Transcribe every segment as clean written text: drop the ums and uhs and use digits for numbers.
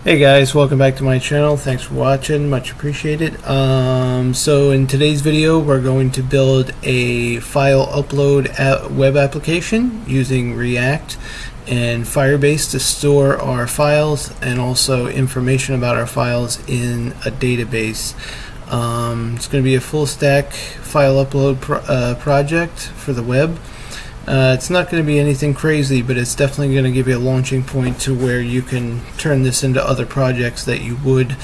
Hey guys, welcome back to my channel. Thanks for watching, much appreciated. So in today's video we're going to build a file upload web application using React and Firebase to store our files and also information about our files in a database. It's going to be a full stack file upload project for the web. It's not going to be anything crazy, but it's definitely going to give you a launching point to where you can turn this into other projects that you would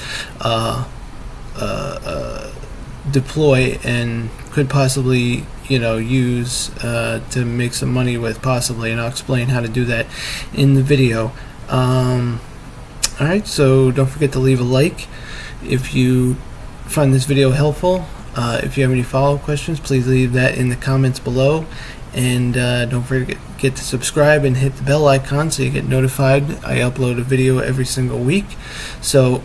deploy and could possibly, use to make some money with, possibly, and I'll explain how to do that in the video. Alright, so don't forget to leave a like if you find this video helpful. If you have any follow-up questions, please leave that in the comments below. And don't forget to subscribe and hit the bell icon so you get notified. I upload a video every single week, so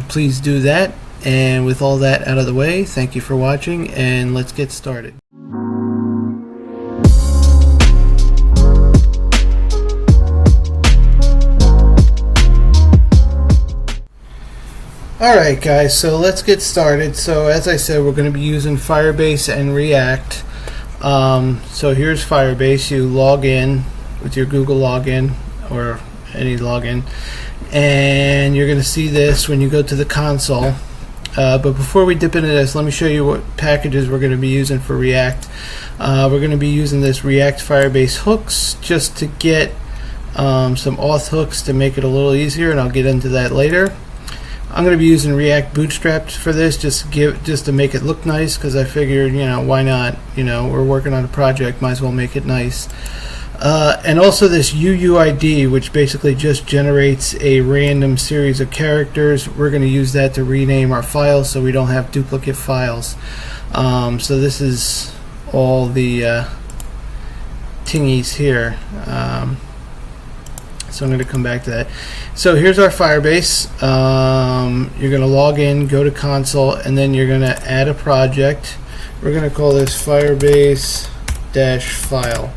please do that. And with all that out of the way, thank you for watching, and let's get started. Alright guys, so let's get started. So as I said, we're going to be using Firebase and React. So here's Firebase. You log in with your Google login or any login, and you're going to see this when you go to the console. But before we dip into this, let me show you what packages we're going to be using for React. We're going to be using this React Firebase hooks just to get some auth hooks to make it a little easier, and I'll get into that later. I'm going to be using React Bootstrapped for this, just to make it look nice, because I figured, why not? We're working on a project, might as well make it nice. And also this UUID, which basically just generates a random series of characters. We're going to use that to rename our files so we don't have duplicate files. So this is all the tingies here. So I'm going to come back to that. So here's our Firebase. You're going to log in, go to console, and then you're going to add a project. We're going to call this Firebase -file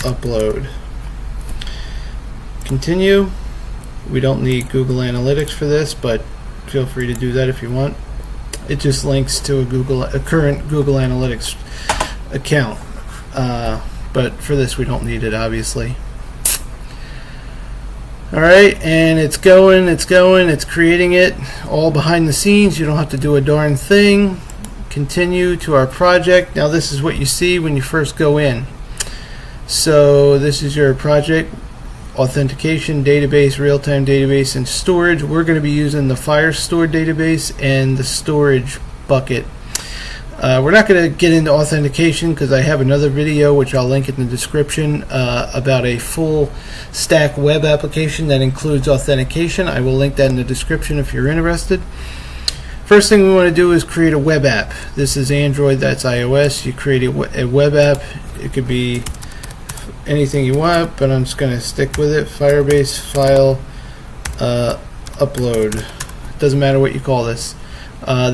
-upload. Continue. We don't need Google Analytics for this, but feel free to do that if you want. It just links to a current Google Analytics account. But for this we don't need it, obviously. Alright, and it's creating it all behind the scenes. You don't have to do a darn thing. Continue to our project. Now this is what you see when you first go in. So this is your project: authentication, database, real-time database, and storage. We're going to be using the Firestore database and the storage bucket. We're not going to get into authentication because I have another video, which I'll link in the description, about a full stack web application that includes authentication. I will link that in the description if you're interested. First thing we want to do is create a web app. This is Android, that's iOS. You create a web app. It could be anything you want, but I'm just going to stick with it. Firebase file upload. Doesn't matter what you call this.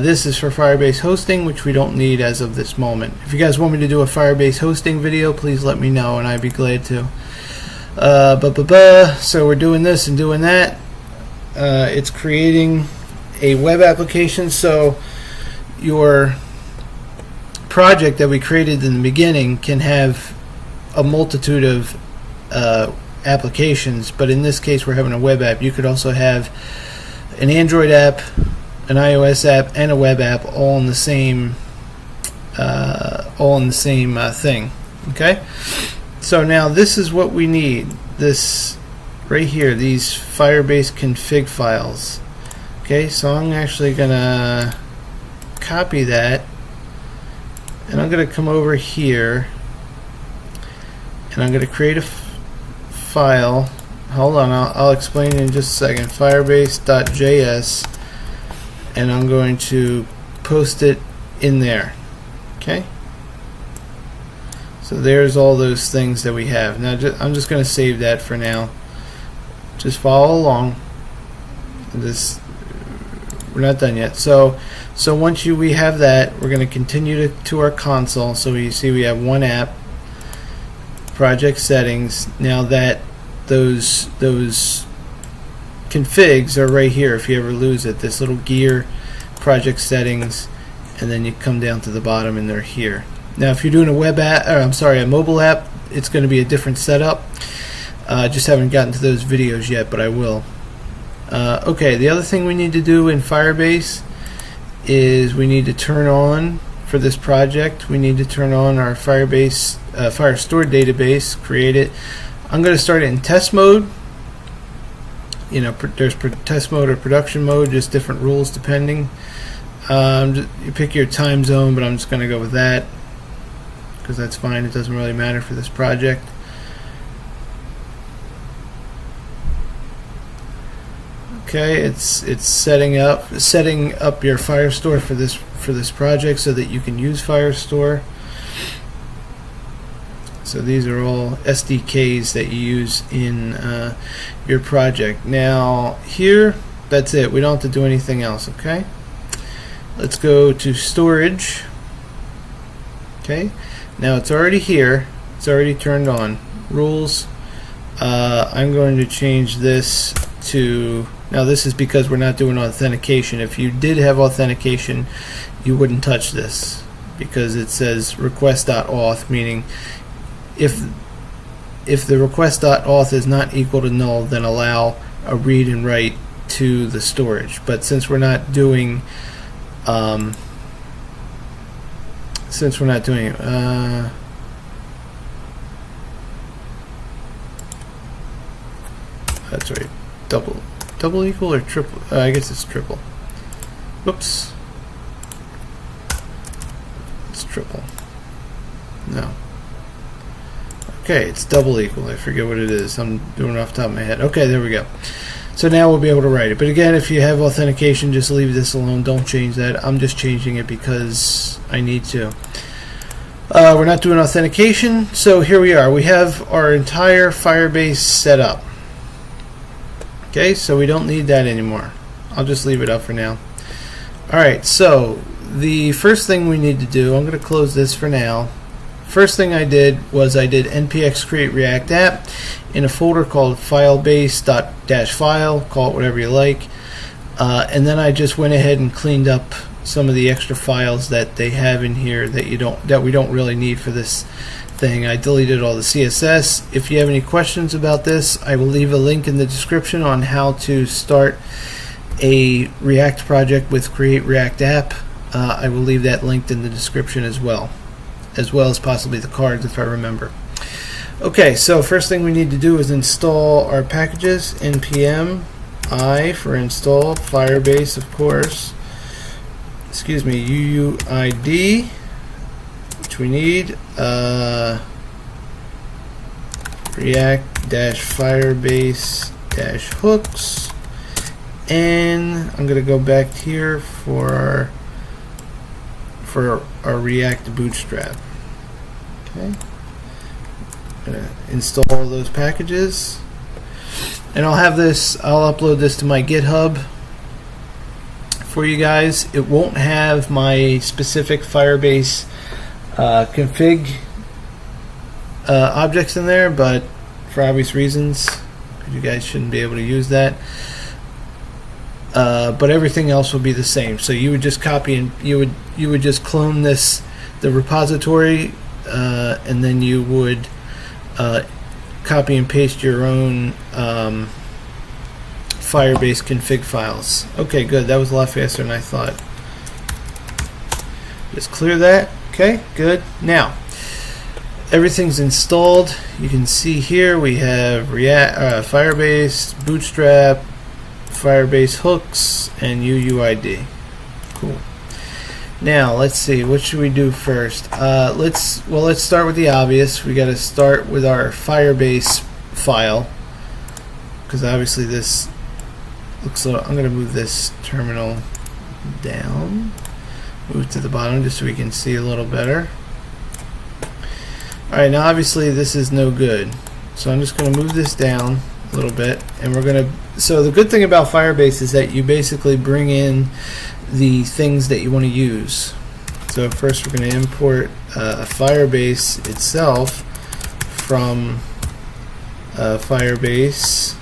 This is for Firebase hosting, which we don't need as of this moment. If you guys want me to do a Firebase hosting video, please let me know and I'd be glad to. So we're doing this and doing that. It's creating a web application, so your project that we created in the beginning can have a multitude of applications, but in this case we're having a web app. You could also have an Android app, an iOS app, and a web app all in the same thing. Okay, so now this is what we need. This right here, these Firebase config files. Okay, so I'm actually gonna copy that, and I'm gonna come over here, and I'm gonna create a file. Hold on, I'll explain in just a second. Firebase.js. And I'm going to post it in there. Okay, so there's all those things that we have. Now I'm just going to save that for now. Just follow along. We're not done yet. So once we have that, we're going to continue to our console. So you see we have one app, project settings. Now that those configs are right here if you ever lose it. This little gear, project settings, and then you come down to the bottom and they're here. Now if you're doing a web app, or I'm sorry, a mobile app, it's going to be a different setup. Just haven't gotten to those videos yet, but I will. Okay, the other thing we need to do in Firebase is we need to turn on, for this project, we need to turn on our Firebase Firestore database, create it. I'm going to start it in test mode. You know, there's test mode or production mode, just different rules depending. You pick your time zone, but I'm just going to go with that because that's fine. It doesn't really matter for this project. Okay, it's setting up your Firestore for this project so that you can use Firestore. So these are all SDKs that you use in your project. Now here, that's it. We don't have to do anything else. Okay, let's go to storage. Okay, now it's already here. It's already turned on. Rules. I'm going to change this to. Now this is because we're not doing authentication. If you did have authentication, you wouldn't touch this because it says request.auth, meaning if the request.auth is not equal to null, then allow a read and write to the storage. But since we're not doing that's right, double equal or triple? I guess it's triple. Whoops. It's triple. No. Okay, it's double equal. I forget what it is. I'm doing it off the top of my head. Okay, there we go. So now we'll be able to write it. But again, if you have authentication, just leave this alone. Don't change that. I'm just changing it because I need to. We're not doing authentication, so here we are. We have our entire Firebase set up. Okay, so we don't need that anymore. I'll just leave it up for now. Alright, so the first thing we need to do, I'm going to close this for now. First thing I did was I did npx create react app in a folder called filebase.file, call it whatever you like, and then I just went ahead and cleaned up some of the extra files that they have in here that we don't really need for this thing. I deleted all the CSS. If you have any questions about this, I will leave a link in the description on how to start a React project with Create React App. I will leave that linked in the description as well as possibly the cards if I remember. Okay, so first thing we need to do is install our packages. npm I for install, Firebase of course, excuse me, UUID, which we need, React-Firebase-hooks, and I'm going to go back here for our React Bootstrap. Okay, I'm going to install all those packages, and I'll upload this to my GitHub for you guys. It won't have my specific Firebase config objects in there, but for obvious reasons, you guys shouldn't be able to use that. But everything else will be the same. So you would just copy and you would just clone the repository, and then you would copy and paste your own Firebase config files. Okay, good. That was a lot faster than I thought. Just clear that. Okay, good. Now everything's installed. You can see here we have Firebase, Bootstrap, Firebase hooks, and UUID. Cool. Now let's see, what should we do first? Let's start with the obvious. We got to start with our Firebase file, because obviously this looks. I'm going to move this terminal down, move to the bottom just so we can see a little better. Alright, now obviously this is no good, so I'm just going to move this down a little bit, and we're going to. So the good thing about Firebase is that you basically bring in the things that you want to use. So first we're going to import Firebase itself from Firebase/app.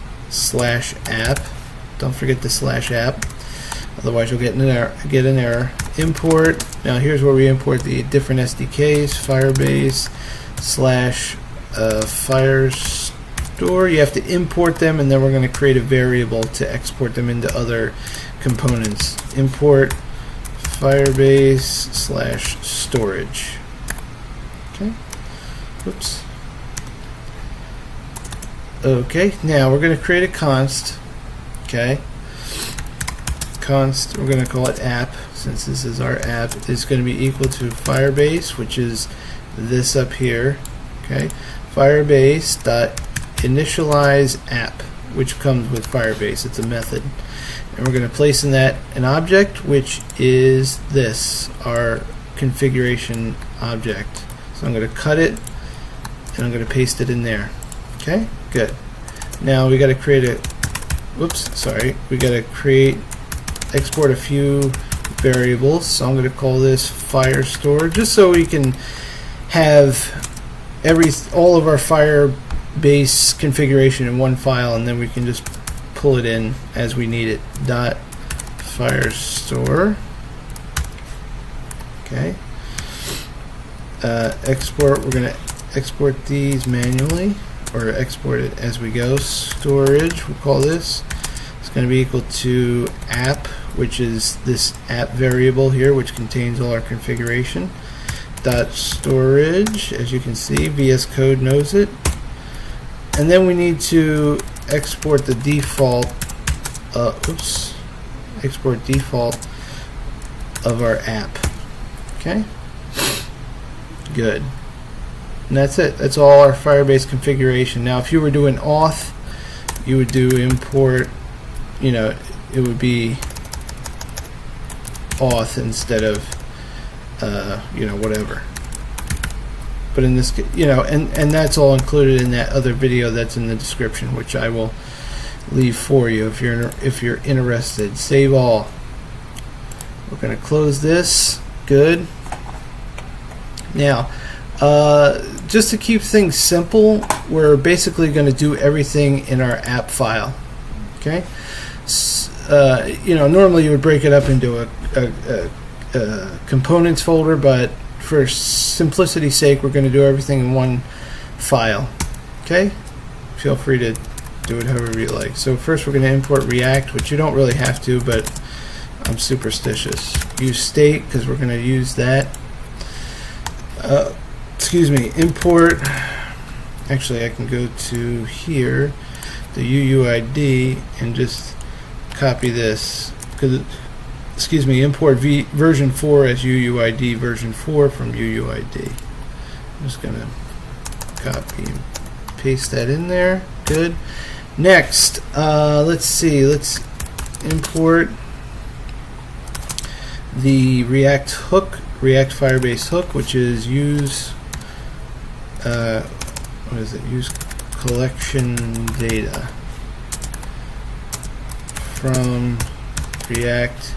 Don't forget the /app, otherwise you'll get an error. Import. Now here's where we import the different SDKs. Firebase /Firestore. You have to import them, and then we're going to create a variable to export them into other components. Import Firebase /storage. Okay. Oops. Okay. Now we're going to create a const. Okay. Const. We're going to call it app, since this is our app. Is going to be equal to Firebase, which is this up here. Okay. Firebase dot initialize app, which comes with Firebase. It's a method. And we're going to place in that an object, which is this, our configuration object. So I'm going to cut it, and I'm going to paste it in there. Okay, good. Now we got to create a, we got to export a few variables. So I'm going to call this Firestore, just so we can have all of our Firebase configuration in one file, and then we can just pull it in as we need it. Dot Firestore. Okay. Export. We're going to export these manually, or export it as we go. Storage. We'll call this. It's going to be equal to app, which is this app variable here, which contains all our configuration. Dot storage. As you can see, VS Code knows it. And then we need to export the default. Export default of our app. Okay. Good. And that's it. That's all our Firebase configuration. Now, if you were doing auth, you would do import. It would be auth instead of whatever. But in this, and that's all included in that other video that's in the description, which I will leave for you if you're interested. Save all. We're going to close this. Good. Now, just to keep things simple, we're basically going to do everything in our app file. Okay. Normally you would break it up into a components folder, but for simplicity's sake, we're going to do everything in one file. Okay? Feel free to do it however you like. So first we're going to import React, which you don't really have to, but I'm superstitious. Use state, because we're going to use that. Import. Actually, I can go to here, the UUID, and just copy this. Import version 4 as UUID version 4 from UUID. I'm just going to copy and paste that in there. Good. Next, let's import the React hook, React Firebase hook, which is use collection data from React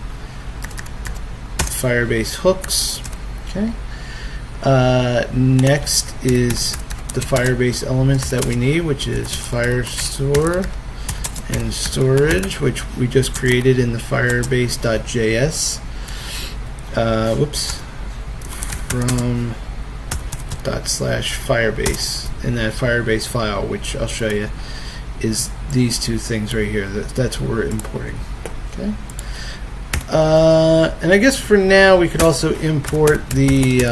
Firebase hooks. Okay. Next is the Firebase elements that we need, which is Firestore and storage, which we just created in the Firebase.js. From /Firebase in that Firebase file, which I'll show you, is these two things right here. That's what we're importing. Okay. And I guess for now we could also import the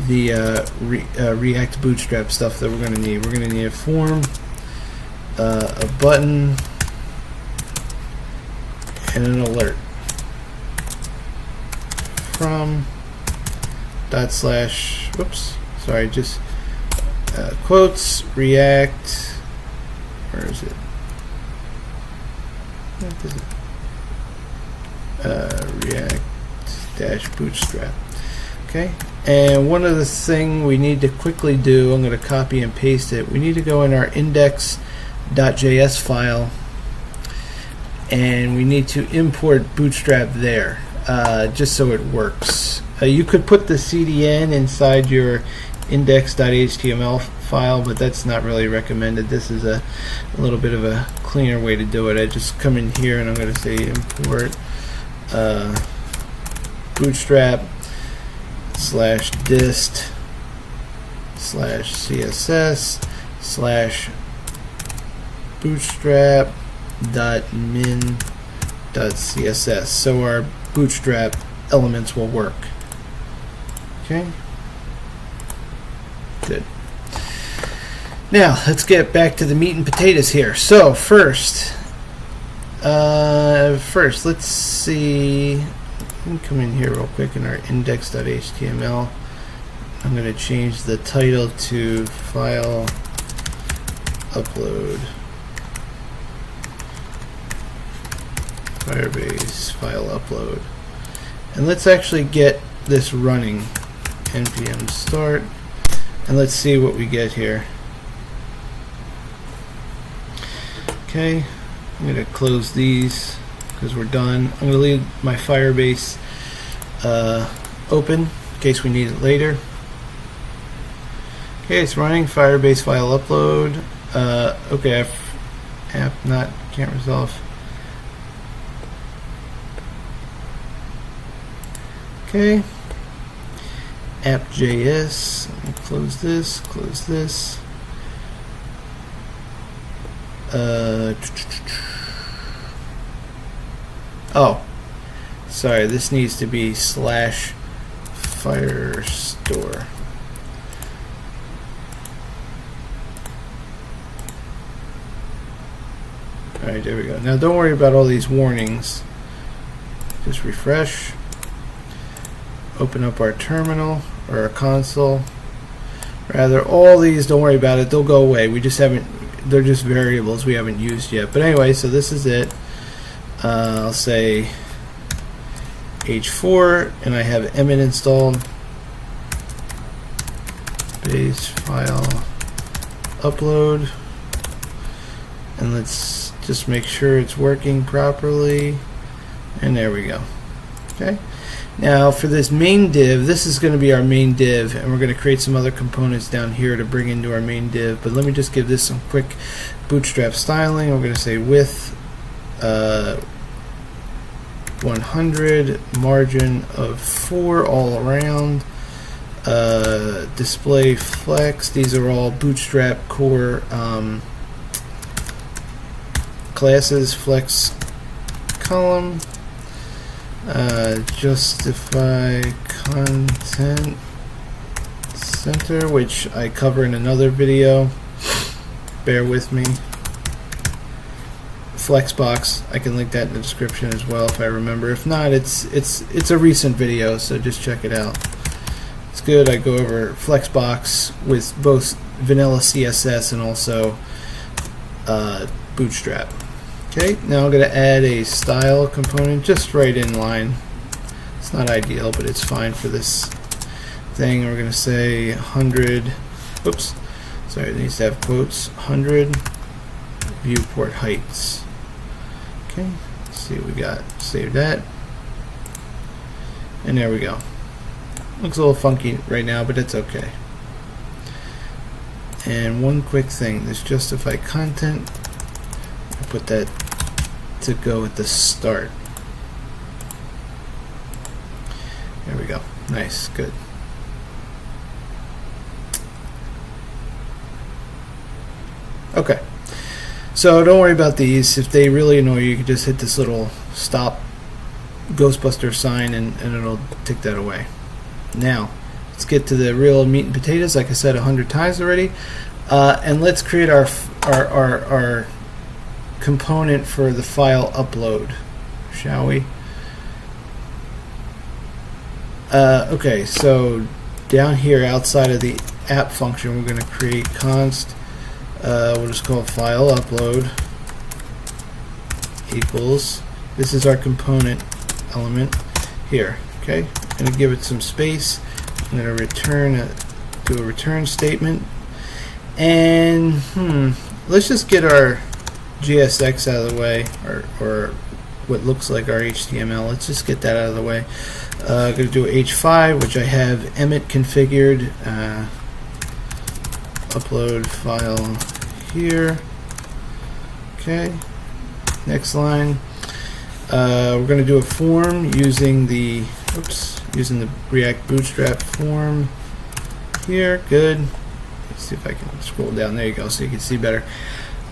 React Bootstrap stuff that we're going to need. We're going to need a form, a button, and an alert. From quotes React. Where is it? React-Bootstrap. Okay, and one other thing we need to quickly do, I'm going to copy and paste it. We need to go in our index.js file, and we need to import Bootstrap there, just so it works. You could put the CDN inside your index.html file, but that's not really recommended. This is a little bit of a cleaner way to do it. I just come in here and I'm going to say import bootstrap /dist /css /bootstrap.min.css, so our bootstrap elements will work. Okay, good. Now let's get back to the meat and potatoes here. So first let's see. Let me come in here real quick in our index.html. I'm going to change the title to file upload. Firebase file upload. And let's actually get this running. npm start. And let's see what we get here. Okay, I'm going to close these because we're done. I'm going to leave my Firebase open in case we need it later. Okay, it's running. Firebase file upload. Okay, can't resolve. Okay, app.js. Let me close this. Oh, sorry, this needs to be /firestore. Alright, there we go. Now don't worry about all these warnings. Just refresh. Open up our terminal or our console. Rather, all these, don't worry about it, they'll go away. We just haven't, they're just variables we haven't used yet. But anyway, so this is it. I'll say h4 and I have Emmet installed. Base file upload. And let's just make sure it's working properly. And there we go. Okay. Now for this main div, this is going to be our main div, and we're going to create some other components down here to bring into our main div. But let me just give this some quick bootstrap styling. We're going to say width 100, margin of 4 all around, display flex. These are all bootstrap core classes. Flex column. Justify content center, which I cover in another video. Bear with me. Flexbox, I can link that in the description as well if I remember. If not, it's a recent video, so just check it out. It's good. I go over Flexbox with both vanilla CSS and also Bootstrap. Okay, now I'm going to add a style component just right in line. It's not ideal, but it's fine for this thing. We're going to say 100, oops, sorry, it needs to have quotes, 100 viewport heights. Okay, let's see what we got. Save that. And there we go. Looks a little funky right now, but it's okay. And one quick thing, this justify content, I put that to go at the start. There we go. Nice, good. Okay. So don't worry about these. If they really annoy you, you can just hit this little stop Ghostbuster sign and it'll take that away. Now, let's get to the real meat and potatoes, like I said 100 times already. And let's create our component for the file upload, shall we? Okay, so down here outside of the app function, we're going to create const, we'll just call file upload equals, this is our component element here. Okay, I'm going to give it some space. I'm going to return do a return statement, and let's just get our JSX out of the way, or what looks like our HTML. Let's just get that out of the way. I'm going to do H5, which I have Emmet configured. upload file here. Okay, next line. We're going to do a form using the React Bootstrap form here. Good. Let's see if I can scroll down. There you go, so you can see better.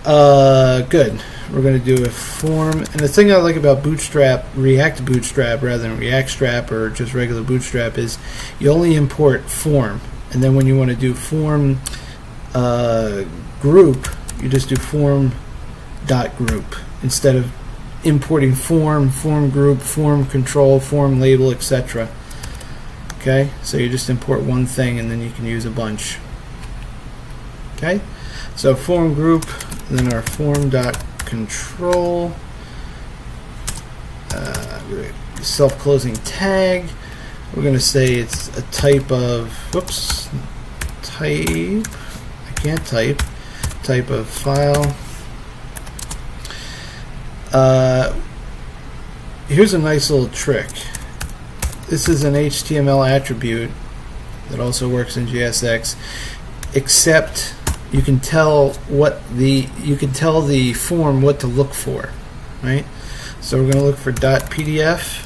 Good. We're going to do a form, and the thing I like about Bootstrap, React Bootstrap rather than React Strap or just regular Bootstrap, is you only import form, and then when you want to do form group, you just do form dot group instead of importing form group, form control, form label, etc. Okay, so you just import one thing and then you can use a bunch. Okay, so form group, and then our form dot control, self-closing tag. We're going to say it's a type of type of file. Here's a nice little trick. This is an HTML attribute that also works in JSX, except you can tell the form what to look for, right? So we're going to look for .pdf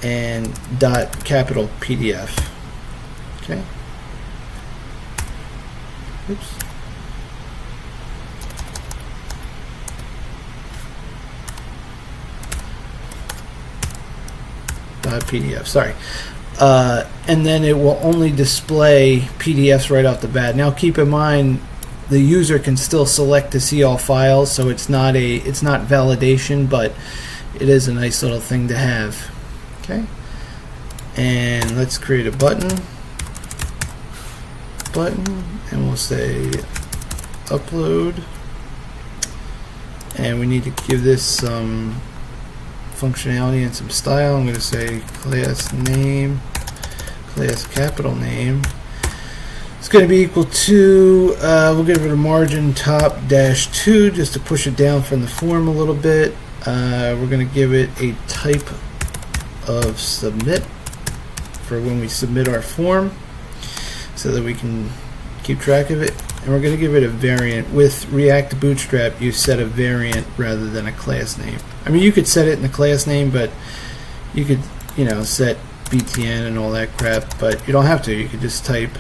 and .PDF. Okay. Oops. .pdf, sorry. And then it will only display PDFs right off the bat. Now keep in mind the user can still select to see all files, so it's not validation, but it is a nice little thing to have. Okay. And let's create a button, and we'll say upload, and we need to give this some functionality and some style. I'm going to say class name, class capital name. It's going to be equal to, we'll give it a margin top -2 just to push it down from the form a little bit. We're going to give it a type of submit for when we submit our form so that we can keep track of it. And we're going to give it a variant. With React Bootstrap, you set a variant rather than a class name. I mean, you could set it in the class name, but you could, set btn and all that crap, but you don't have to. You could just type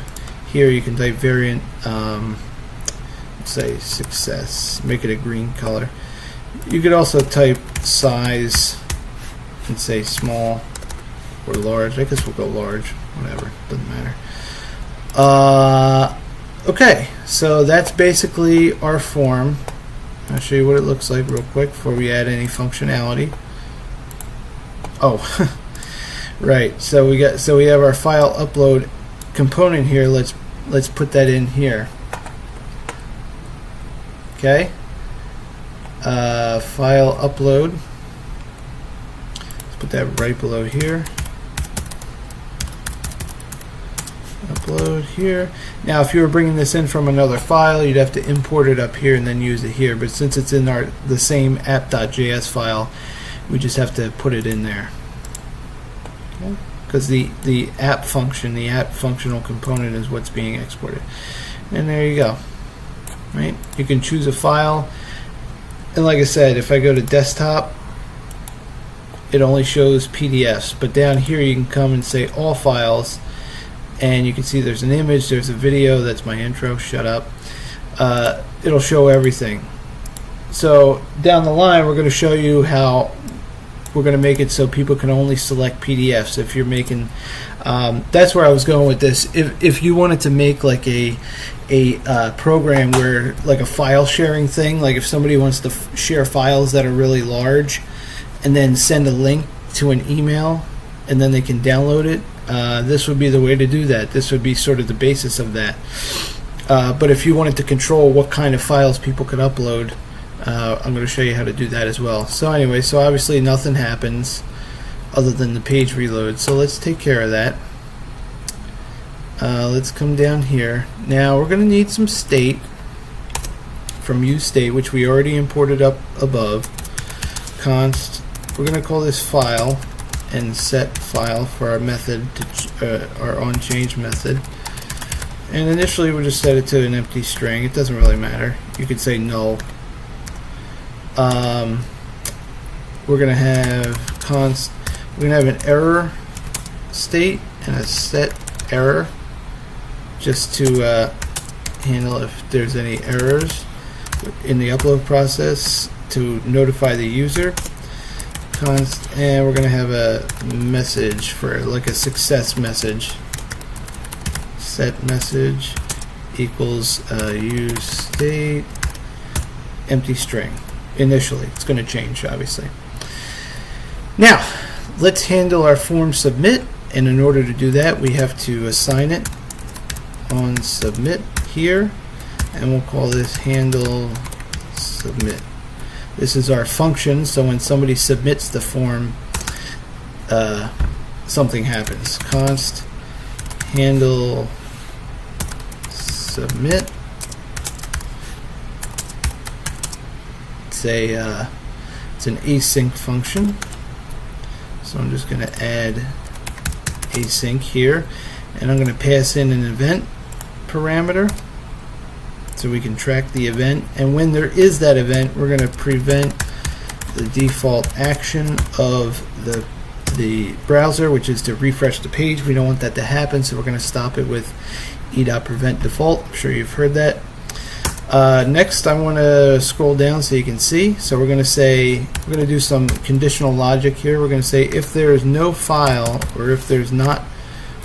here, you can type variant, let's say success, make it a green color. You could also type size and say small or large. I guess we'll go large, whatever, doesn't matter. Okay, so that's basically our form. I'll show you what it looks like real quick before we add any functionality. Oh, right. So we have our file upload component here. Let's put that in here. Okay. File upload. Let's put that right below here. Upload here. Now if you were bringing this in from another file, you'd have to import it up here and then use it here, but since it's in the same app.js file, we just have to put it in there. Okay? Because the app function, the app functional component is what's being exported. And there you go. Right? You can choose a file, and like I said, if I go to desktop, it only shows PDFs, but down here you can come and say all files, and you can see there's an image, there's a video. That's my intro, shut up. It'll show everything. So down the line we're going to show you how we're going to make it so people can only select PDFs. If you're making, that's where I was going with this. If you wanted to make like a program where, like a file sharing thing, like if somebody wants to share files that are really large and then send a link to an email and then they can download it, this would be the way to do that. This would be sort of the basis of that. But if you wanted to control what kind of files people could upload, I'm going to show you how to do that as well. So anyway, so obviously nothing happens other than the page reload. So let's take care of that. Let's come down here. Now we're going to need some state from useState, which we already imported up above. Const, we're going to call this file and set file for our method, to our onChange method. and initially we'll just set it to an empty string. It doesn't really matter. You could say null. We're gonna have an error state and a set error, just to handle if there's any errors in the upload process to notify the user. And we're gonna have a message for like a success message. Set message equals use state empty string. Initially, it's going to change obviously. Now, let's handle our form submit, and in order to do that, we have to assign it on submit here, and we'll call this handle submit. This is our function, so when somebody submits the form, something happens. Const handle submit. It's an async function, so I'm just going to add async here, and I'm going to pass in an event parameter so we can track the event, and when there is that event, we're going to prevent the default action of the browser, which is to refresh the page. We don't want that to happen, so we're going to stop it with e.prevent default. I'm sure you've heard that. Next, I want to scroll down so you can see. So we're going to do some conditional logic here. We're going to say if there is no file, or if there's not,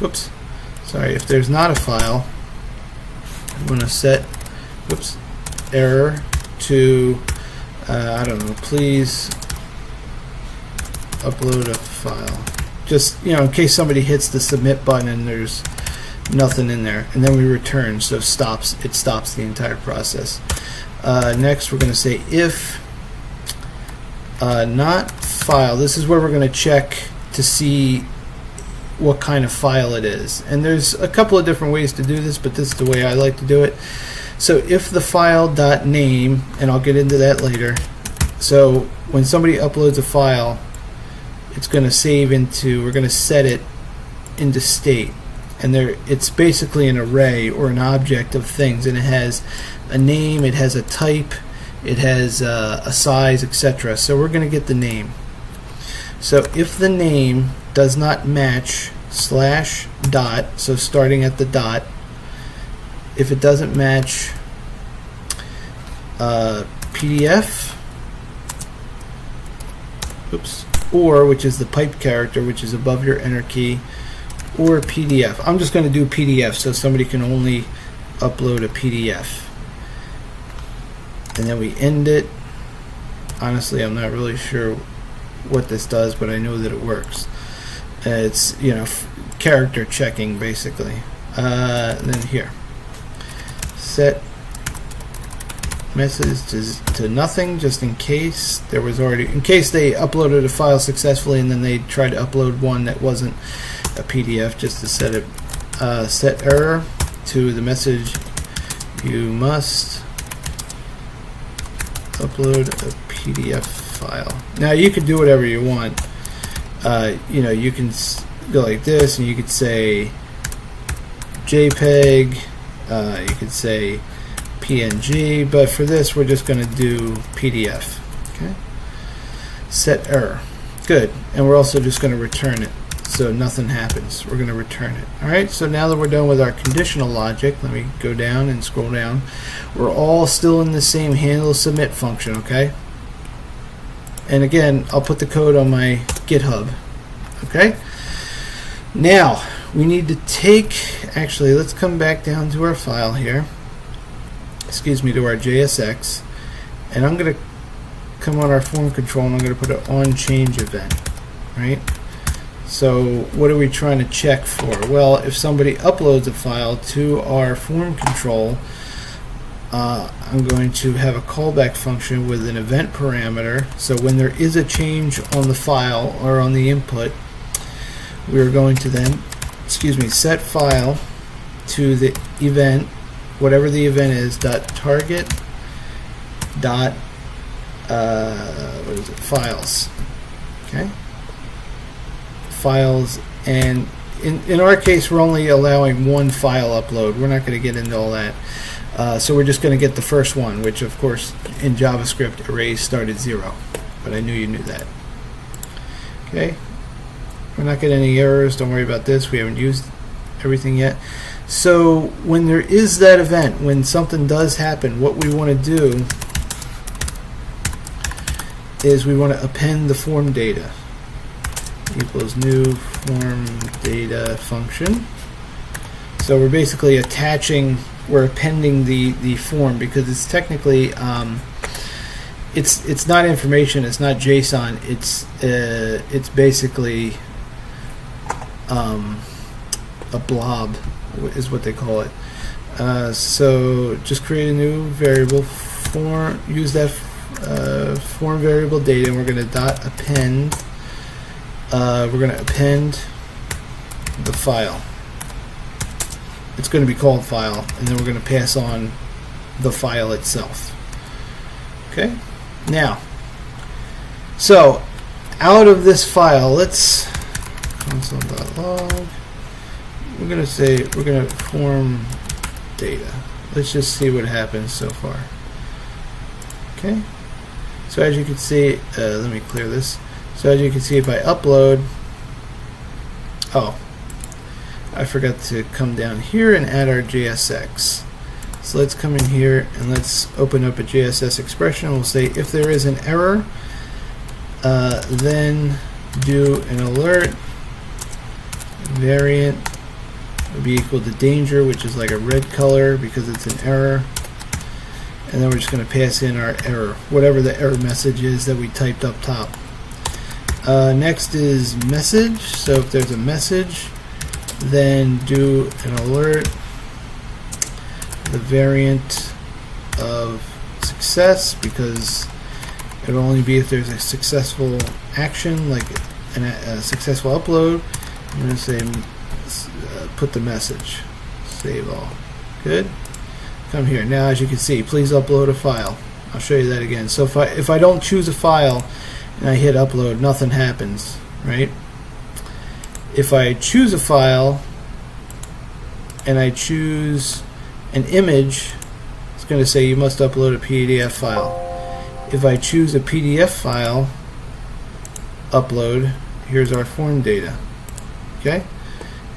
if there's not a file, I'm going to set error to I don't know, please upload a file. Just, in case somebody hits the submit button and there's nothing in there, and then we return, so it stops the entire process. Next, we're going to say if not file. This is where we're going to check to see what kind of file it is, and there's a couple of different ways to do this, but this is the way I like to do it. So if the file.name, and I'll get into that later, so when somebody uploads a file, it's going to save into, we're going to set it into state, and it's basically an array or an object of things, and it has a name, it has a type, it has a size, etc. So we're going to get the name. So if the name does not match /dot, so starting at the dot, if it doesn't match PDF, or, which is the pipe character, which is above your enter key, or PDF. I'm just going to do PDF so somebody can only upload a PDF. And then we end it. Honestly, I'm not really sure what this does, but I know that it works. It's, character checking basically. Then here, set message to nothing, just in case there was in case they uploaded a file successfully and then they tried to upload one that wasn't a PDF, just to set it. Set error to the message, you must upload a PDF file. Now you can do whatever you want. You can go like this, and you could say JPEG, you could say PNG, but for this we're just going to do PDF. Okay. Set error. Good. And we're also just going to return it, so nothing happens. We're going to return it. Alright, so now that we're done with our conditional logic, let me go down and scroll down. We're all still in the same handle submit function, okay? And again, I'll put the code on my GitHub. Okay? Now, we need to actually, let's come back down to our file here. To our JSX, and I'm going to come on our form control, and I'm going to put an on change event, right? So what are we trying to check for? Well, if somebody uploads a file to our form control, I'm going to have a callback function with an event parameter. So when there is a change on the file or on the input, we're going to then, set file to the event, whatever the event is, .target files. Okay, files, and in our case, we're only allowing one file upload. We're not going to get into all that. So we're just going to get the first one, which of course in JavaScript arrays start at 0. But I knew you knew that. Okay. We're not getting any errors. Don't worry about this. We haven't used everything yet. So when there is that event, when something does happen, what we want to do is we want to append the form data. Equals new form data function. So we're basically we're appending the form, because it's technically it's not information, it's not JSON, it's basically a blob is what they call it. So just create a new variable form, use that form variable data, and we're going to append. We're going to append the file. It's going to be called file, and then we're going to pass on the file itself. Okay. Now, so out of this file, let's console.log. We're going to say we're going to form data. Let's just see what happens so far. Okay. So as you can see, let me clear this. So as you can see, if I upload, oh, I forgot to come down here and add our JSX. So let's come in here and let's open up a JSS expression. We'll say if there is an error, then do an alert variant would be equal to danger, which is like a red color because it's an error. And then we're just going to pass in our error, whatever the error message is that we typed up top. Next is message. So if there's a message, then do an alert the variant of success, because it'll only be if there's a successful action, like a successful upload. I'm going to say put the message, save all. Good. Come here. Now as you can see, please upload a file. I'll show you that again. So if I don't choose a file and I hit upload, nothing happens, right? If I choose a file and I choose an image, it's going to say you must upload a PDF file. If I choose a PDF file, upload, here's our form data. Okay?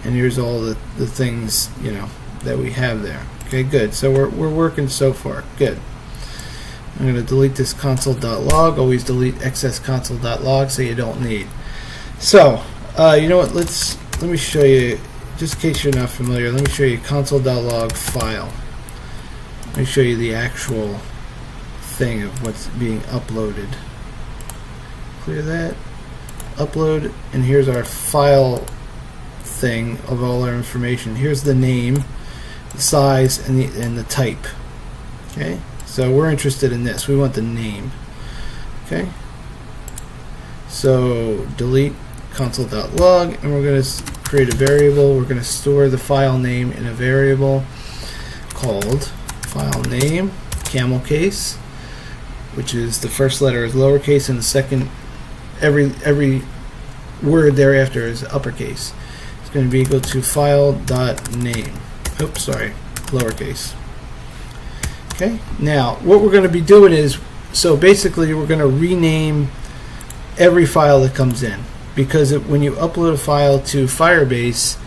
And here's all the things, you know, that we have there. Okay, good. So we're working so far. Good. I'm going to delete this console.log. Always delete excess console.log so you don't need. So, you know what? Let me show you, just in case you're not familiar, let me show you console.log file. Let me show you the actual thing of what's being uploaded. Clear that. Upload, and here's our file thing of all our information. Here's the name, the size, and the type. Okay, so we're interested in this. We want the name. Okay, so delete console.log, and we're going to create a variable. We're going to store the file name in a variable called file name, camel case, which is the first letter is lowercase and the second, every word thereafter is uppercase. It's going to be equal to file.name. Oops, sorry, lowercase. Okay, now what we're going to be doing is, so basically we're going to rename every file that comes in, because when you upload a file to Firebase,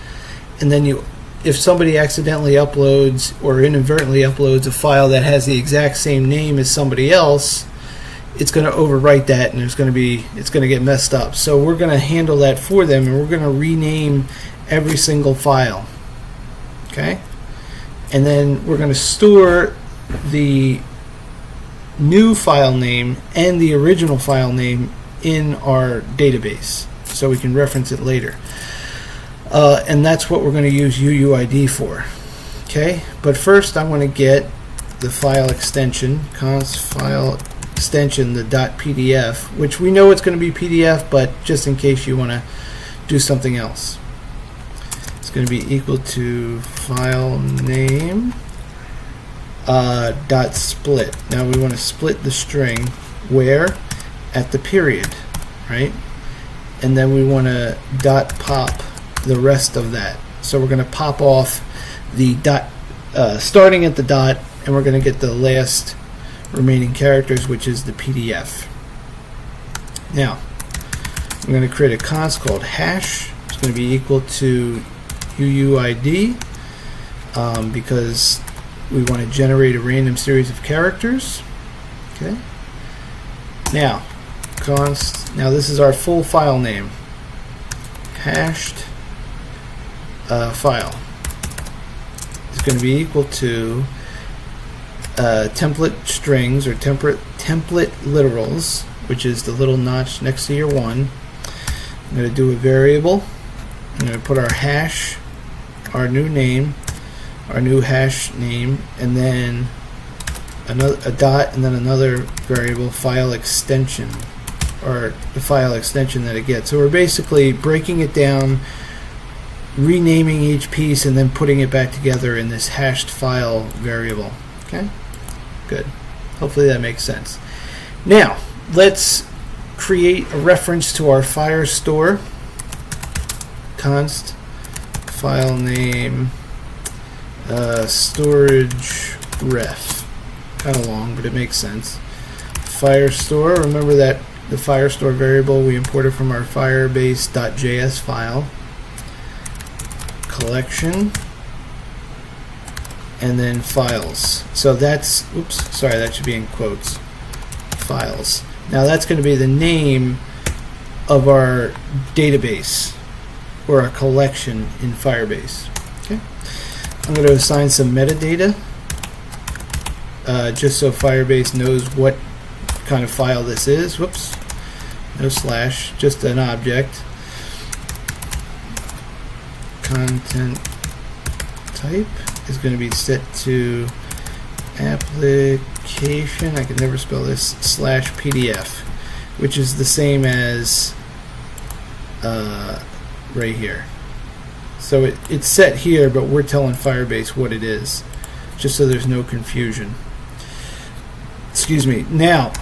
and then if somebody accidentally uploads or inadvertently uploads a file that has the exact same name as somebody else, it's going to overwrite that, and it's going to get messed up. So we're going to handle that for them, and we're going to rename every single file. Okay, and then we're going to store the new file name and the original file name in our database so we can reference it later. And that's what we're going to use UUID for. Okay, but first I want to get the file extension, const file extension, the .pdf, which we know it's going to be PDF, but just in case you want to do something else, it's going to be equal to file name .split. Now we want to split the string where? At the period, right? And then we want to .pop the rest of that. So we're going to pop off the dot, starting at the dot, and we're going to get the last remaining characters, which is the PDF. Now, I'm going to create a const called hash. It's going to be equal to UUID because we want to generate a random series of characters. Okay. Now, const. Now this is our full file name. Hashed file is going to be equal to template strings or template literals, which is the little notch next to your 1. I'm going to do a variable. I'm going to put our hash, our new name, our new hash name, and then a dot, and then another variable, file extension, or the file extension that it gets. So we're basically breaking it down, renaming each piece, and then putting it back together in this hashed file variable. Okay, good. Hopefully that makes sense. Now let's create a reference to our Firestore. Const file name storage ref. Kind of long, but it makes sense. Firestore. Remember that the Firestore variable we imported from our Firebase.js file. Collection, and then files. So that's, oops, sorry, that should be in quotes. Files. Now that's going to be the name of our database or our collection in Firebase. Okay. I'm going to assign some metadata just so Firebase knows what kind of file this is. Whoops. No slash, just an object. Content type is going to be set to application, I can never spell this, /PDF, which is the same as right here. So it's set here, but we're telling Firebase what it is, just so there's no confusion. Excuse me. Now,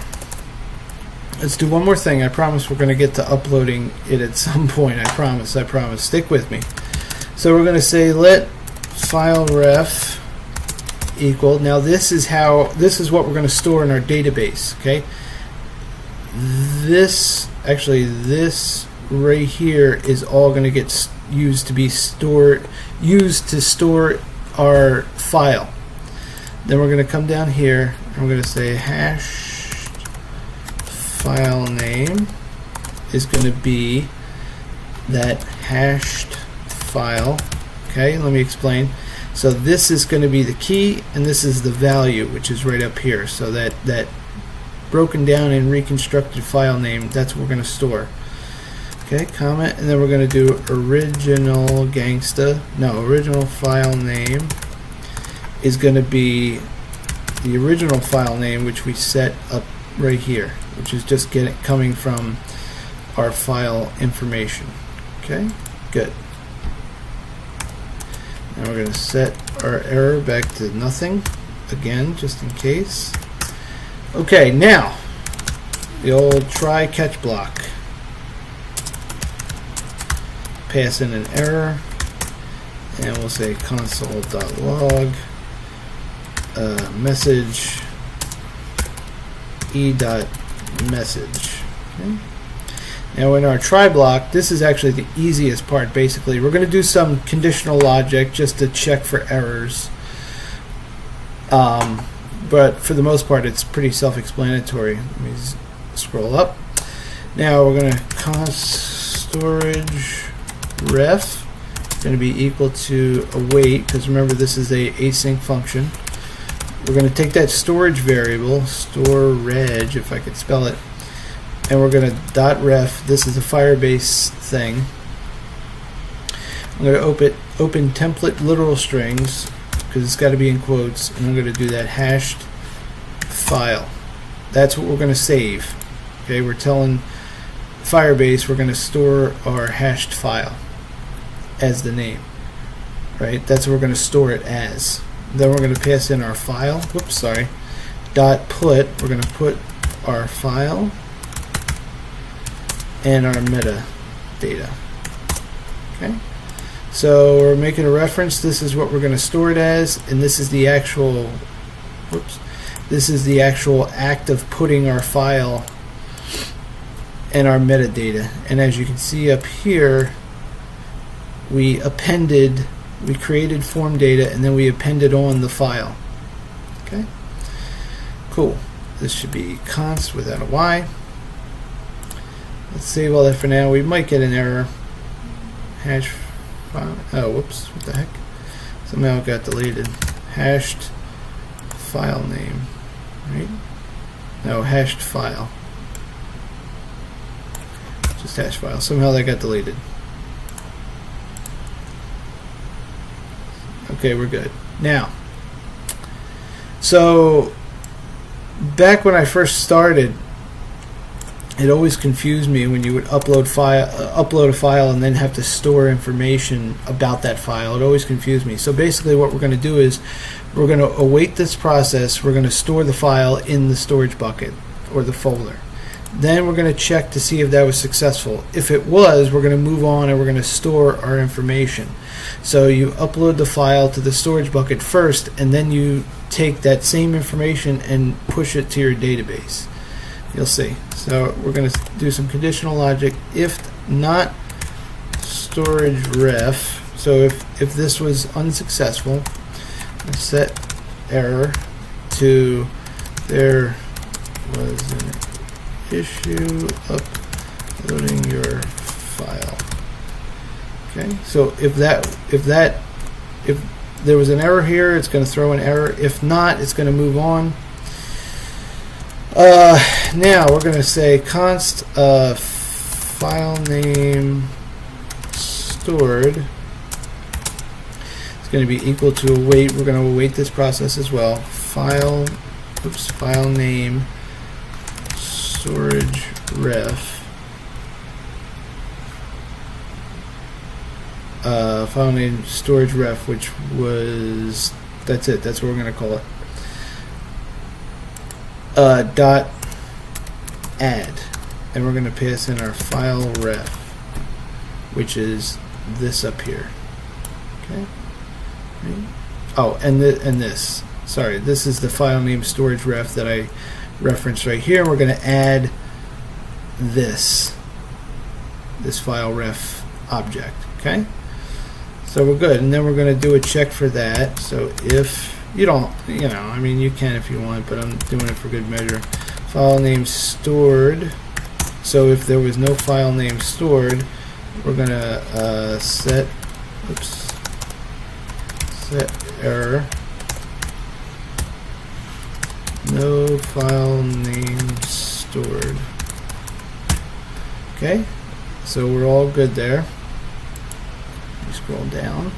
let's do one more thing. I promise we're going to get to uploading it at some point. I promise. Stick with me. So we're going to say let file ref equal. Now this is what we're going to store in our database. Okay. This right here is all going to get used to store our file. Then we're going to come down here and we're going to say hashed file name is going to be that hashed file. Okay, let me explain. So this is going to be the key, and this is the value, which is right up here. So that broken down and reconstructed file name, that's what we're going to store. Okay, comment, and then we're going to do original file name is going to be the original file name, which we set up right here, which is just coming from our file information. Okay, good. Now we're going to set our error back to nothing again, just in case. Okay, now the old try catch block. Pass in an error, and we'll say console.log message e.message. Okay. Now in our try block, this is actually the easiest part. Basically, we're going to do some conditional logic just to check for errors. But for the most part, it's pretty self-explanatory. Let me scroll up. Now we're going to const storage ref is going to be equal to await, because remember this is a async function. We're going to take that storage variable, storage, if I could spell it, and we're going to .ref. This is a Firebase thing. I'm going to open template literal strings, because it's got to be in quotes, and I'm going to do that hashed file. That's what we're going to save. Okay, we're telling Firebase we're going to store our hashed file as the name, right? That's what we're going to store it as. Then we're going to pass in our file. Whoops, sorry. .put. We're going to put our file and our metadata. Okay. So we're making a reference. This is what we're going to store it as, and this is the actual. Whoops. This is the actual act of putting our file and our metadata. And as you can see up here, we created form data, and then we appended on the file. Okay, cool. This should be const without a y. Let's save all that for now. We might get an error. Hash file. Oh, whoops! What the heck? Somehow it got deleted. Hashed file name. Right? No, hashed file. Just hash file. Somehow that got deleted. Okay, we're good. Now, so back when I first started, it always confused me when you would upload a file and then have to store information about that file. It always confused me. So basically what we're going to do is we're going to await this process. We're going to store the file in the storage bucket or the folder. Then we're going to check to see if that was successful. If it was, we're going to move on and we're going to store our information. So you upload the file to the storage bucket first, and then you take that same information and push it to your database. You'll see. So we're going to do some conditional logic. If not storage ref, so if this was unsuccessful, set error to there was an issue uploading your file. Okay, so if there was an error here, it's going to throw an error. If not, it's going to move on. Now we're going to say const file name stored. It's going to be equal to await. We're going to await this process as well. File name storage ref. File name storage ref, which was, that's it. That's what we're going to call it. Dot add, and we're going to pass in our file ref, which is this up here. Okay. Oh, and this. Sorry, this is the file name storage ref that I referenced right here. We're going to add this file ref object. Okay. So we're good, and then we're going to do a check for that. So if you don't, I mean, you can if you want, but I'm doing it for good measure. File name stored. So if there was no file name stored, we're going to set error, no file name stored. Okay, so we're all good there. Scroll down.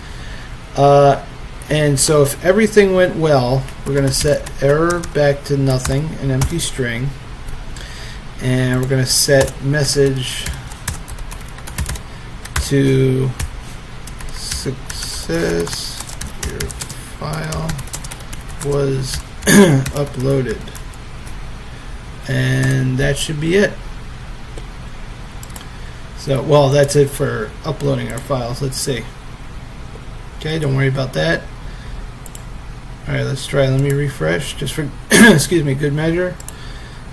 And so if everything went well, we're going to set error back to nothing, an empty string. And we're going to set message to success. Your file was uploaded. And that should be it. So, well, that's it for uploading our files. Let's see. Okay, don't worry about that. Alright, let's try. Let me refresh just for excuse me, good measure.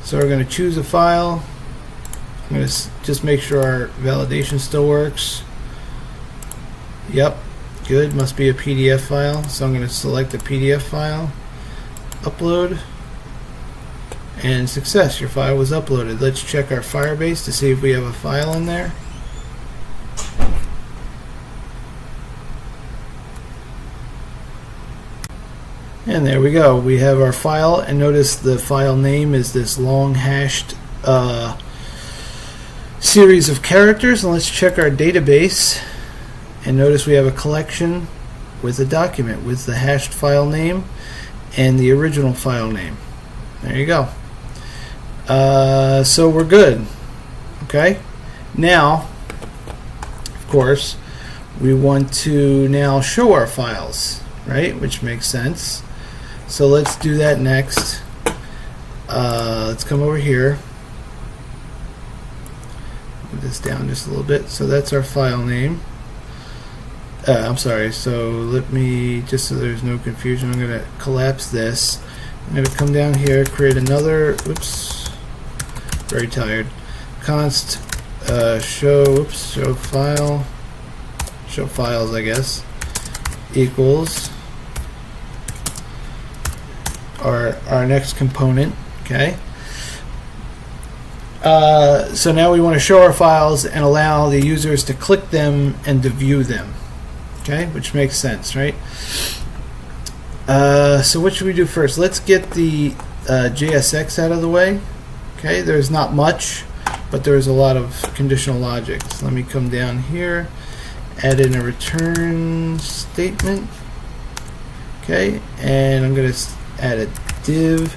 So we're going to choose a file. I'm going to just make sure our validation still works. Yep, good. Must be a PDF file. So I'm going to select the PDF file, upload, and success. Your file was uploaded. Let's check our Firebase to see if we have a file in there. And there we go. We have our file, and notice the file name is this long hashed series of characters. And let's check our database, and notice we have a collection with a document with the hashed file name and the original file name. There you go. So we're good. Okay. Now, of course, we want to now show our files, right? Which makes sense. So let's do that next. Let's come over here. Move this down just a little bit. So that's our file name. I'm sorry, so let me, just so there's no confusion, I'm going to collapse this. I'm going to come down here, create another, oops, very tired, const show files, I guess, equals our next component, okay? So now we want to show our files and allow the users to click them and to view them, okay, which makes sense, right? So what should we do first? Let's get the JSX out of the way. Okay, there's not much, but there's a lot of conditional logic. So let me come down here, add in a return statement. Okay, and I'm going to add a div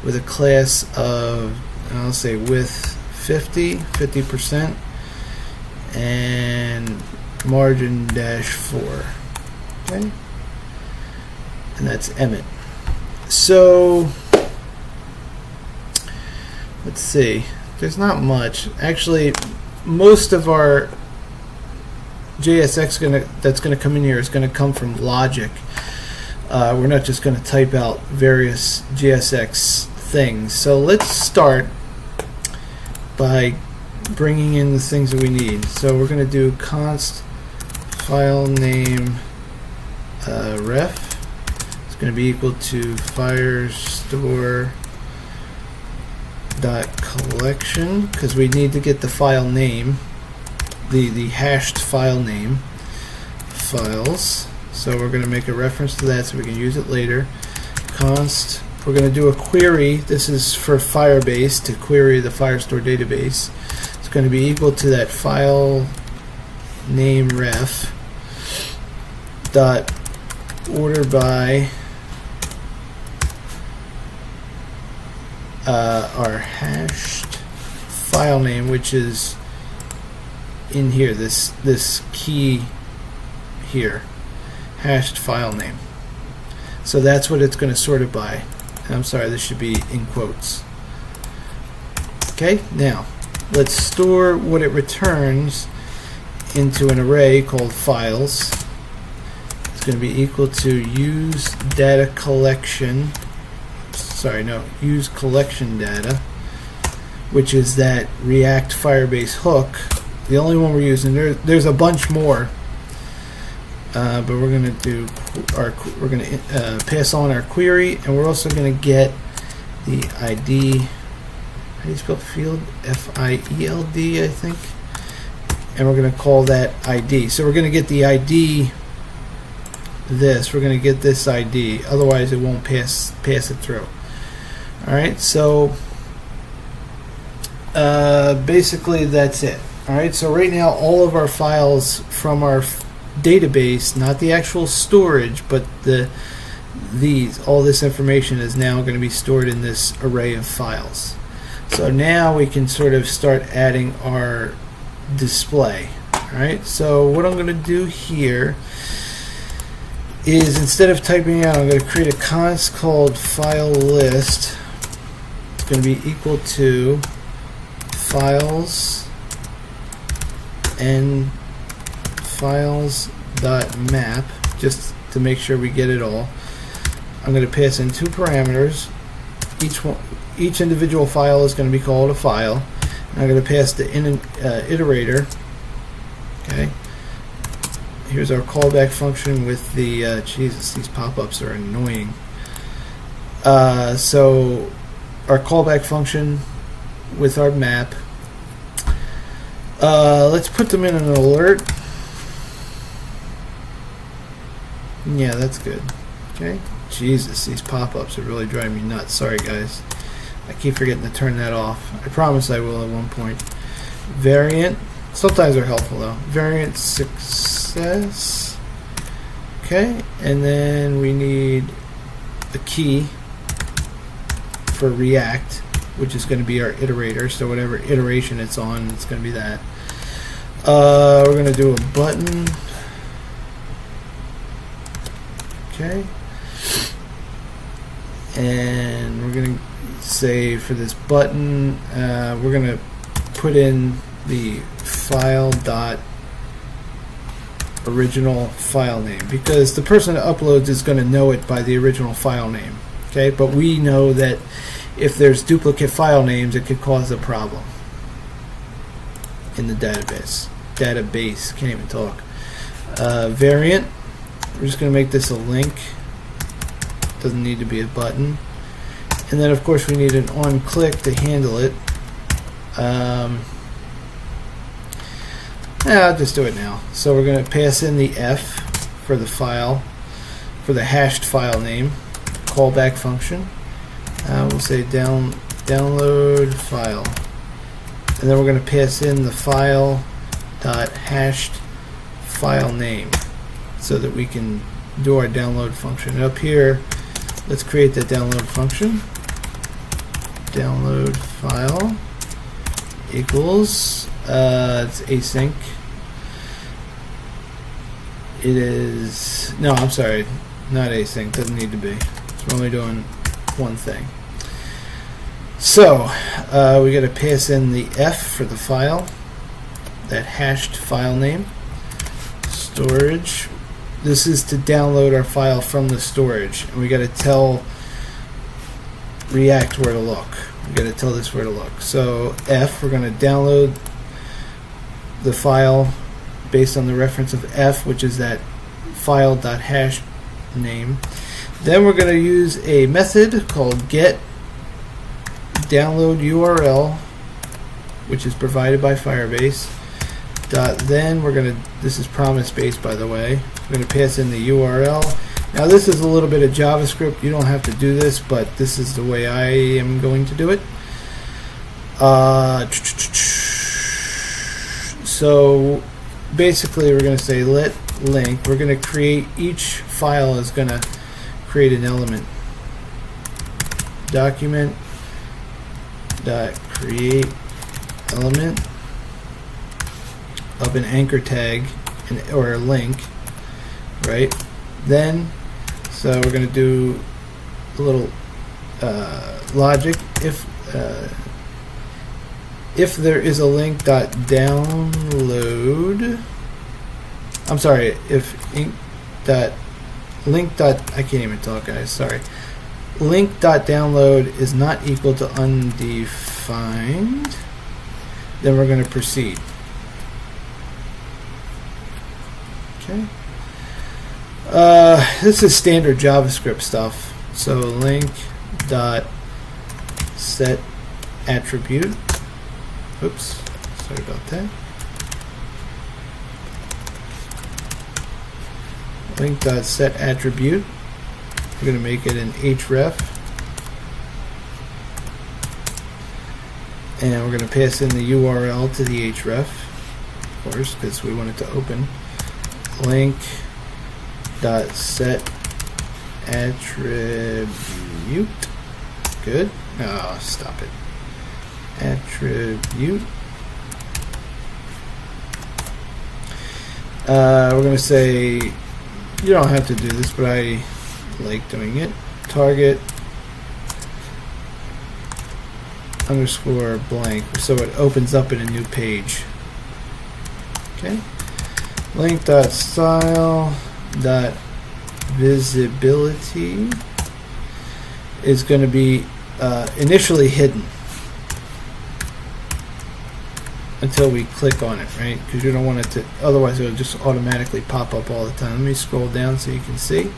with a class of, I'll say width 50%, and margin -4. Okay, and that's Emmett. So let's see, there's not much. Actually, most of our JSX that's gonna come in here is gonna come from logic. We're not just gonna type out various JSX things. So let's start by bringing in the things that we need. So we're gonna do const file name ref. It's going to be equal to firestore.collection, because we need to get the file name, the hashed file name, files. So we're going to make a reference to that so we can use it later. Const, we're going to do a query. This is for Firebase to query the Firestore database. It's going to be equal to that file name ref dot order by our hashed file name, which is in here, this key here, hashed file name. So that's what it's going to sort it by. I'm sorry, this should be in quotes. Okay, now let's store what it returns into an array called files. It's going to be equal to use data collection. Sorry, no, use collection data, which is that React Firebase hook. The only one we're using. There's a bunch more, but we're going to do we're going to pass on our query, and we're also going to get the ID. How do you spell field? F-I-E-L-D, I think. And we're going to call that ID. So we're going to get the ID. We're going to get this ID. Otherwise, it won't pass it through. All right. So basically, that's it. All right. So right now, all of our files from our database, not the actual storage, but all this information is now going to be stored in this array of files. So now we can sort of start adding our display. Alright, so what I'm going to do here is, instead of typing out, I'm going to create a const called file list. It's going to be equal to files and files.map, just to make sure we get it all. I'm going to pass in two parameters. Each individual file is going to be called a file. And I'm going to pass the iterator. Okay. Here's our callback function with the Jesus, these pop-ups are annoying. So our callback function with our map. Let's put them in an alert. Yeah, that's good. Okay. Jesus, these pop-ups are really driving me nuts. Sorry, guys. I keep forgetting to turn that off. I promise I will at one point. Variant. Sometimes they're helpful though. Variant success. Okay, and then we need a key for React, which is going to be our iterator. So whatever iteration it's on, it's going to be that. We're going to do a button. Okay. And we're going to say for this button, we're going to put in the file dot original file name, because the person that uploads is going to know it by the original file name. Okay, but we know that if there's duplicate file names, it could cause a problem in the database. Can't even talk. Variant, we're just going to make this a link. Doesn't need to be a button. And then of course we need an on click to handle it. I'll just do it now. So we're going to pass in the F for the file, for the hashed file name, callback function. We'll say download file, and then we're going to pass in the file dot hashed file name so that we can do our download function. And up here, let's create that download function. Download file equals it's async. It is, no, I'm sorry, not async, doesn't need to be. So we're only doing one thing. So we got to pass in the F for the file, that hashed file name. Storage, this is to download our file from the storage, and we got to tell React where to look. We got to tell this where to look. So F, we're going to download the file based on the reference of F, which is that file.hash name. Then we're going to use a method called get download URL, which is provided by Firebase. Then we're going to, this is promise based by the way, we're going to pass in the URL. Now this is a little bit of JavaScript. You don't have to do this, but this is the way I am going to do it. So basically we're going to say let link. We're going to create, each file is going to create an element. Document dot create element of an anchor tag or a link, right? Then, so we're going to do a little logic. If there is a link dot download, I'm sorry, if link dot, I can't even talk, guys, sorry. Link dot download is not equal to undefined, then we're going to proceed. Okay. This is standard JavaScript stuff. So link dot set attribute. Oops, sorry about that. Link dot set attribute. We're going to make it an href, and we're going to pass in the URL to the href, of course, because we want it to open. Link dot set attribute. Good. Oh, stop it. Attribute. We're going to say, you don't have to do this, but I like doing it. Target underscore blank, so it opens up in a new page. Okay. Link dot style dot visibility is going to be initially hidden until we click on it, right? Because you don't want it to, otherwise it will just automatically pop up all the time. Let me scroll down so you can see.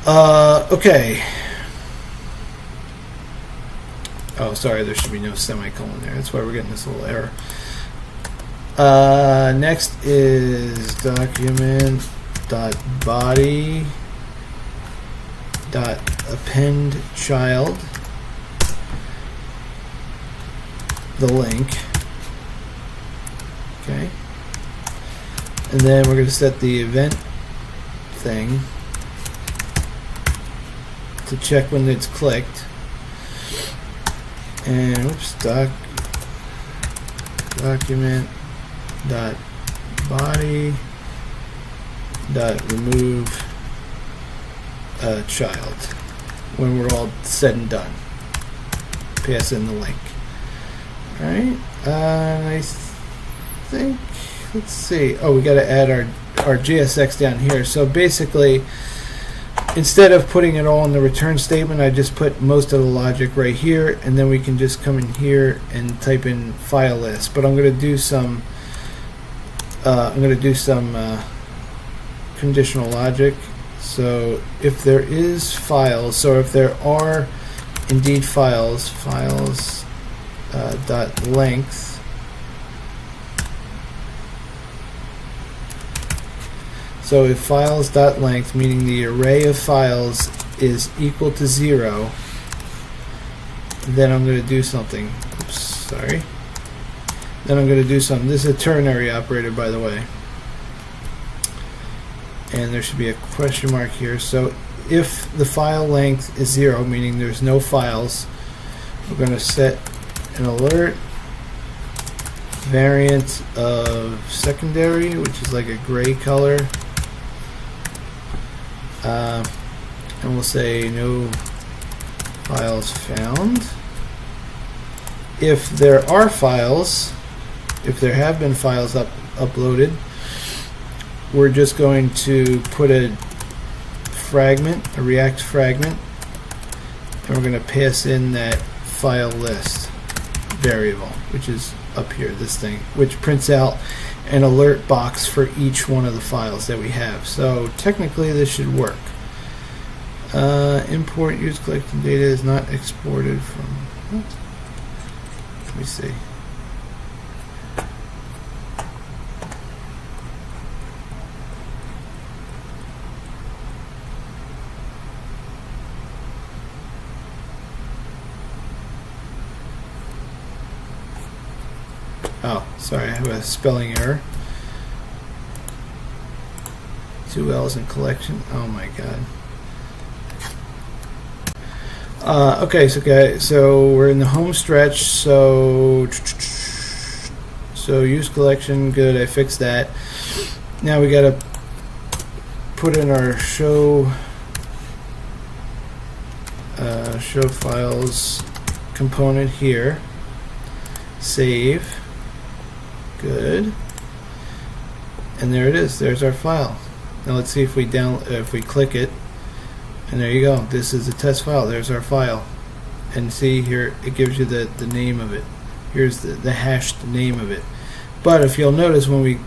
Okay. Oh, sorry, there should be no semicolon there. That's why we're getting this little error. Next is document dot body dot append child, the link. Okay. And then we're going to set the event thing to check when it's clicked. And oops, document dot body dot remove child when we're all said and done. Pass in the link. Alright, I think, let's see. Oh, we got to add our GSX down here. So basically, instead of putting it all in the return statement, I just put most of the logic right here, and then we can just come in here and type in file list. But I'm going to do some conditional logic. So if there is files, so if there are indeed files, dot length. So if files.length, meaning the array of files, is equal to 0, then I'm going to do something. Oops, sorry. Then I'm going to do something. This is a ternary operator, by the way. And there should be a question mark here. So if the file length is 0, meaning there's no files, we're going to set an alert variant of secondary, which is like a gray color. And we'll say no files found. If there are files, if there have been files uploaded, we're just going to put a fragment, a React fragment, and we're going to pass in that file list variable, which is up here, this thing, which prints out an alert box for each one of the files that we have. So technically this should work. Import use collecting data is not exported from, what? Let me see. Oh, sorry, I have a spelling error. 2 L's in collection. Oh my god. Okay, so we're in the home stretch. So use collection, good. I fixed that. Now we got to put in our show files component here. Save. Good. And there it is. There's our file. Now let's see if we click it. And there you go. This is a test file. There's our file. And see here, it gives you the name of it. Here's the hashed name of it. But if you'll notice, when we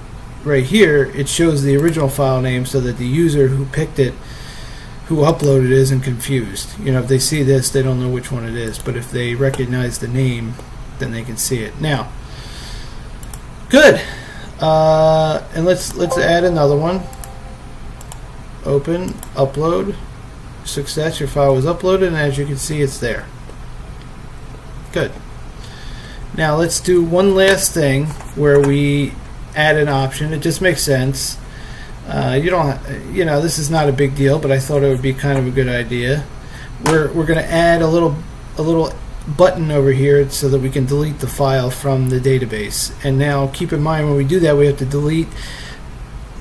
right here, it shows the original file name so that the user who picked it, who uploaded it, isn't confused. You know, if they see this, they don't know which one it is. But if they recognize the name, then they can see it. Now, good. And let's add another one. Open, upload. Success, your file was uploaded, and as you can see, it's there. Good. Now let's do one last thing where we add an option. It just makes sense. You know, this is not a big deal, but I thought it would be kind of a good idea. We're going to add a little button over here so that we can delete the file from the database. And now keep in mind, when we do that, we have to delete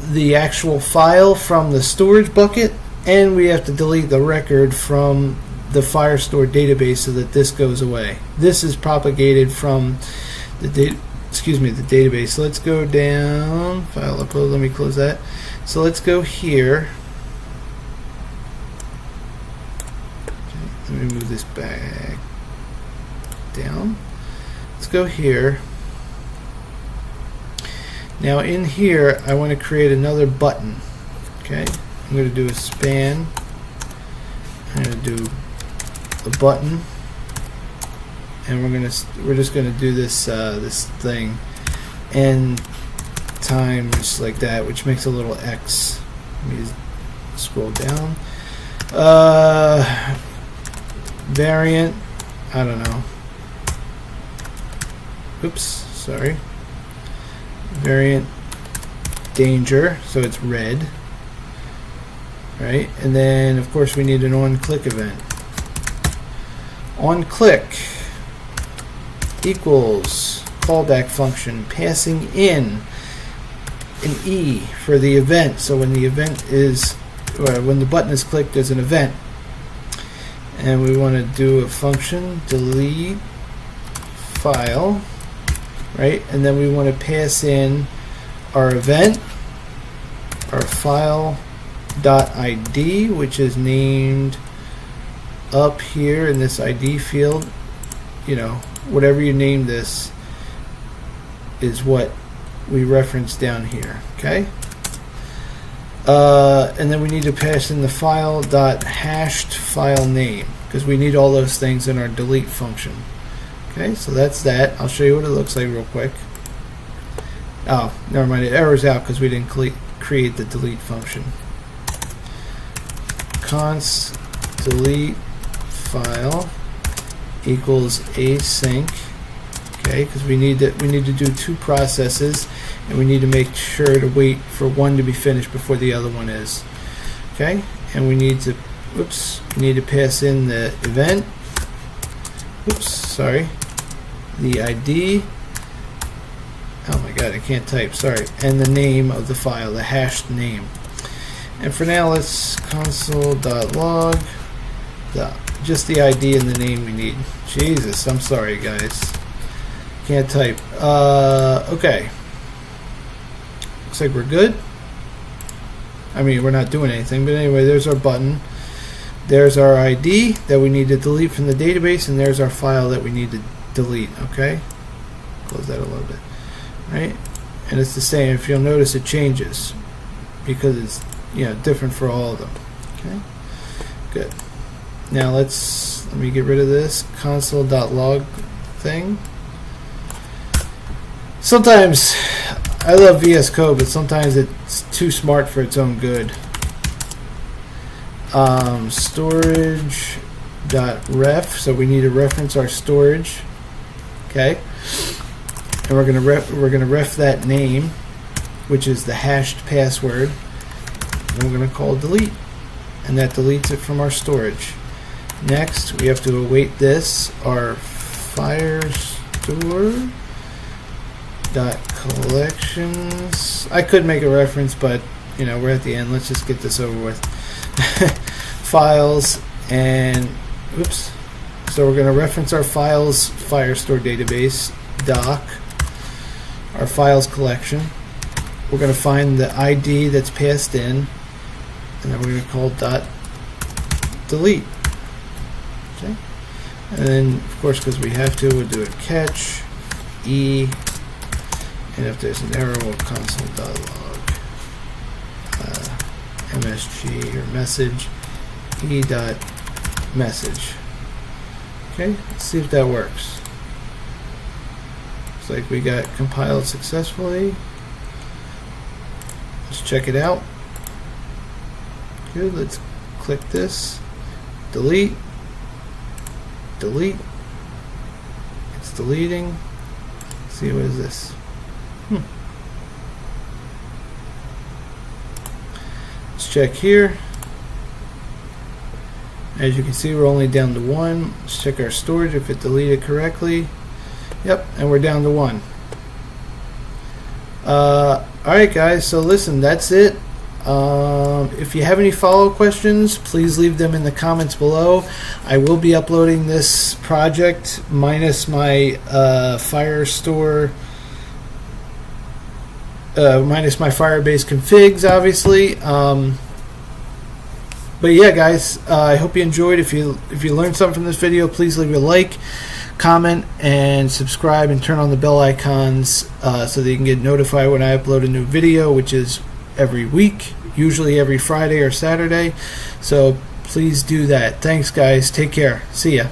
the actual file from the storage bucket, and we have to delete the record from the Firestore database so that this goes away. This is propagated from the database. So let's go down, file upload, let me close that. So let's go here. Okay, let me move this back down. Let's go here. Now in here, I want to create another button. Okay, I'm going to do a span. I'm going to do a button, and we're just going to do this this thing n times like that, which makes a little X. Let me scroll down. Variant, I don't know. Oops, sorry. Variant danger, so it's red, right? And then of course we need an on-click event. On-click equals callback function passing in an E for the event. So when the event is, or when the button is clicked, there's an event, and we want to do a function delete file. Right, and then we want to pass in our event our file .id, which is named up here in this ID field. You know, whatever you name this is what we reference down here. Okay. And then we need to pass in the file .hashed file name, because we need all those things in our delete function. Okay, so that's that. I'll show you what it looks like real quick. Oh, never mind, it errors out because we didn't create the delete function. Const delete file equals async. Okay, because we need to do two processes, and we need to make sure to wait for one to be finished before the other one is. Okay, and we need to pass in the event. The ID. Oh my god, I can't type. Sorry, and the name of the file, the hashed name. And for now, let's console.log. Just the ID and the name we need. Jesus, I'm sorry, guys. Can't type. Okay. Looks like we're good. I mean, we're not doing anything, but anyway, there's our button. There's our ID that we need to delete from the database, and there's our file that we need to delete. Okay. Close that a little bit. Right? And it's the same. If you'll notice, it changes because it's, you know, different for all of them. Okay. Good. Now let me get rid of this console.log thing. Sometimes I love VS Code, but sometimes it's too smart for its own good. Storage.ref, so we need to reference our storage. Okay, and we're gonna ref that name, which is the hashed password, and we're gonna call delete, and that deletes it from our storage. Next, we have to await this, our Firestore .collections. I could make a reference, but you know, we're at the end. Let's just get this over with. Files, and oops. So we're going to reference our files Firestore database doc, our files collection. We're going to find the ID that's passed in, and then we're going to call .delete. Okay. And then, of course, because we have to, we'll do a catch E. And if there's an error, we'll console.log msg or message e.message. Okay, let's see if that works. Looks like we got compiled successfully. Let's check it out. Good, let's click this. Delete. Delete. It's deleting. Let's see, what is this? Let's check here. As you can see, we're only down to 1. Let's check our storage if it deleted correctly. Yep, and we're down to 1. Alright guys, so listen, that's it. If you have any follow-up questions, please leave them in the comments below. I will be uploading this project minus my Firestore minus my Firebase configs, obviously. But yeah, guys, I hope you enjoyed. If you learned something from this video, please leave a like, comment, and subscribe, and turn on the bell icons so that you can get notified when I upload a new video, which is every week, usually every Friday or Saturday. So please do that. Thanks, guys. Take care. See ya.